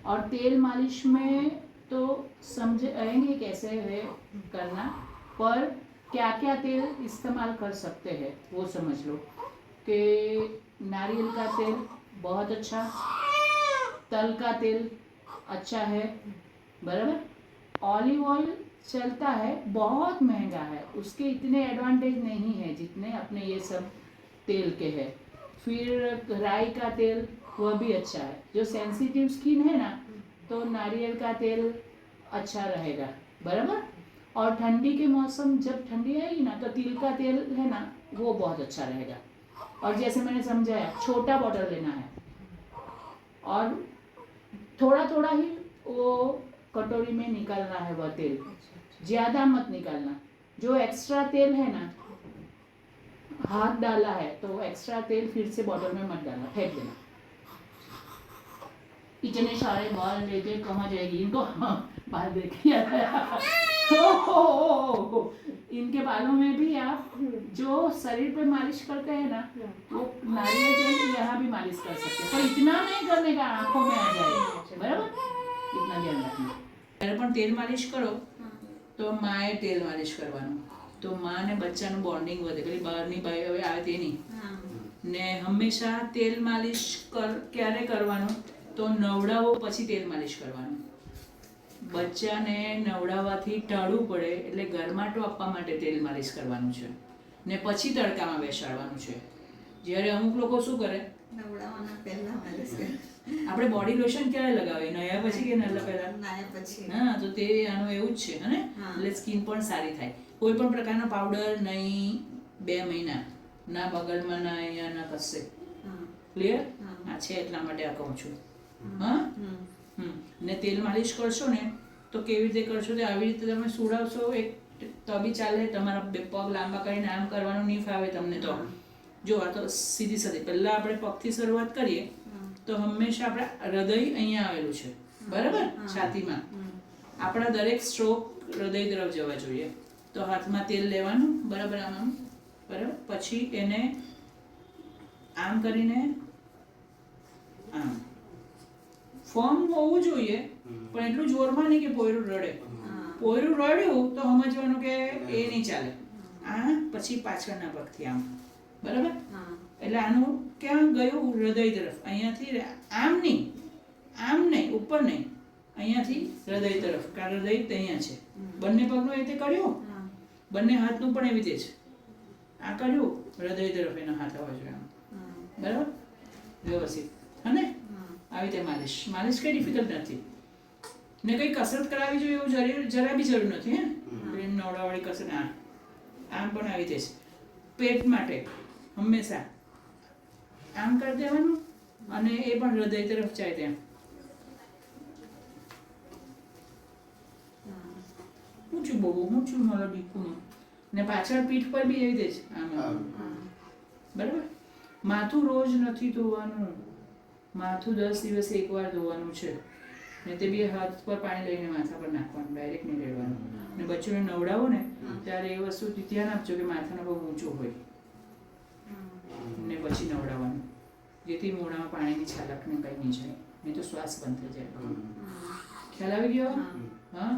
और तेल मालिश में तो समझेंगे कैसे है करना, पर क्या क्या तेल इस्तेमाल कर सकते हैं वो समझ लो कि नारियल का तेल बहुत अच्छा, तल का तेल अच्छा है, बराबर। ऑलिव ऑयल चलता है, बहुत महंगा है, उसके इतने एडवांटेज नहीं है जितने अपने ये सब तेल के हैं। फिर राई का तेल वह भी अच्छा है। जो सेंसिटिव स्किन है ना, तो नारियल का तेल अच्छा रहेगा, बराबर। और ठंडी के मौसम, जब ठंडी आएगी ना, तो तिल का तेल है ना, वो बहुत अच्छा रहेगा। और जैसे मैंने समझाया, छोटा बॉटल लेना है और थोड़ा थोड़ा ही वो कटोरी में निकालना है वह तेल, ज़्यादा मत निकालना। जो एक्स्ट्रा तेल है ना, हाथ डाला है तो एक्स्ट्रा तेल फिर से बॉटल में मत डालना, फेंक देना। इतने सारे बाल लेके कहाँ जाएगी इनको बाल देखिए इनके बालों में भी आप जो शरीर पे मालिश करते हैं ना, वो नारियल तेल यहाँ भी मालिश कर सकते हैं, पर इतना नहीं करने का आंखों में आ जाए, बराबर। इतना ध्यान रखना। જ્યારે પણ તેલ માલિશ કરો તો માએ તેલ માલિશ કરવાનું, તો માં ને બચ્ચાનું બોન્ડિંગ વધે, પેલી બહારની ભાઈ હવે આવે તે નહીં ને હંમેશા તેલ માલિશ ક્યારે કરવાનું, તો નવડાવો પછી તેલ માલિશ કરવાનું। બચ્ચાને નવડાવવાથી ટાળવું પડે, એટલે ગરમાટો આપવા માટે તેલ માલિશ કરવાનું છે ને પછી તડકામાં બેસાડવાનું છે। જ્યારે અમુક લોકો શું કરે, નવડાવવાના પહેલા માલિશ કરે। આપણે બોડી લોશન ક્યારે લગાવીએ, નયા પછી કે નલા પહેલા? નાયા પછી। હા, તો તે આનું એવું જ છે હને, એટલે સ્કિન પણ સારી થાય। કોઈ પણ પ્રકારનો પાવડર નહીં 2 મહિના, ના બગલમાં ના અહીંયા ના કશે, ક્લિયર? આ છે એટલા માટે આ કહું છું। હા, ને તેલ માલિશ કરશો ને તો કેવી રીતે કરશો, તો આવી રીતે તમે સુડાવશો એક તો બી ચાલે, તમારા પગ લાંબા કરીને આમ કરવાનું નહીં ફાવે તમને તો। જો આ તો સીધી સાદી, પહેલા આપણે પગથી શરૂઆત કરીએ તો હંમેશા આપણે હૃદય અહીંયા આવેલું છે, બરાબર, છાતીમાં। આપણા દરેક સ્ટ્રોક હૃદય તરફ જવા જોઈએ। તો હાથમાં તેલ લેવાનું, બરાબર, આમ, બરાબર, પછી એને આમ કરીને આમ ફોર્મ હોવું જોઈએ, પણ એટલું જોરમાં નહીં કે પોયરું રડે। પોયરું રડ્યું તો સમજવાનું કે એ નહીં ચાલે। આ પછી પાછળના પગથી આમ, બરાબર, એટલે આનું ક્યાં ગયું, હૃદય તરફ, અહીંયાથી આમ નહીં, ઉપર નહીં, અહીંયાથી હૃદય તરફ, કારણ હૃદય અહીંયા છે। બંને પગનું એ રીતે કર્યું, બંને હાથનું પણ એવી રીતે જ આ કર્યું, હૃદય તરફ એનો હાથ આવવો જોઈએ આમ, બરાબર, વ્યવસ્થિત, હને? આવી રીતે માલિશ કઈ ડિફિકલ્ટ નથી ને કઈ કસરત કરાવવી જોઈએ એવું જરા બી જરૂર નથી। હે, નવડાવાળી કસરત આમ પણ આવી રીતે જ પેટ માટે હંમેશા આમ કરી દેવાનું, અને એ પણ હૃદય તરફ જાય ત્યાં। ઊંચું બહુ ઊંચું મારા બીકું, ને પાછળ પીઠ પર બી એવી રીતે જ આમ, બરાબર। માથું રોજ નથી ધોવાનું, માથું 10 દિવસે એકવાર ધોવાનું છે, ને તે બી હાથ પર પાણી લઈને માથા પર નાખવાનું, ડાયરેક્ટ નહીં રેડવાનું। ને બચ્ચોને નવડાવો ને ત્યારે એ વસ્તુ ધ્યાન આપજો કે માથાનો બહુ ઊંચો હોય, ને પછી નવડાવવાનું, જેથી મોઢામાં પાણીની છાલક ને કંઈ નહીં જાય, નહીં તો શ્વાસ બંધ થઈ જાય। ખ્યાલ આવી ગયો? હા।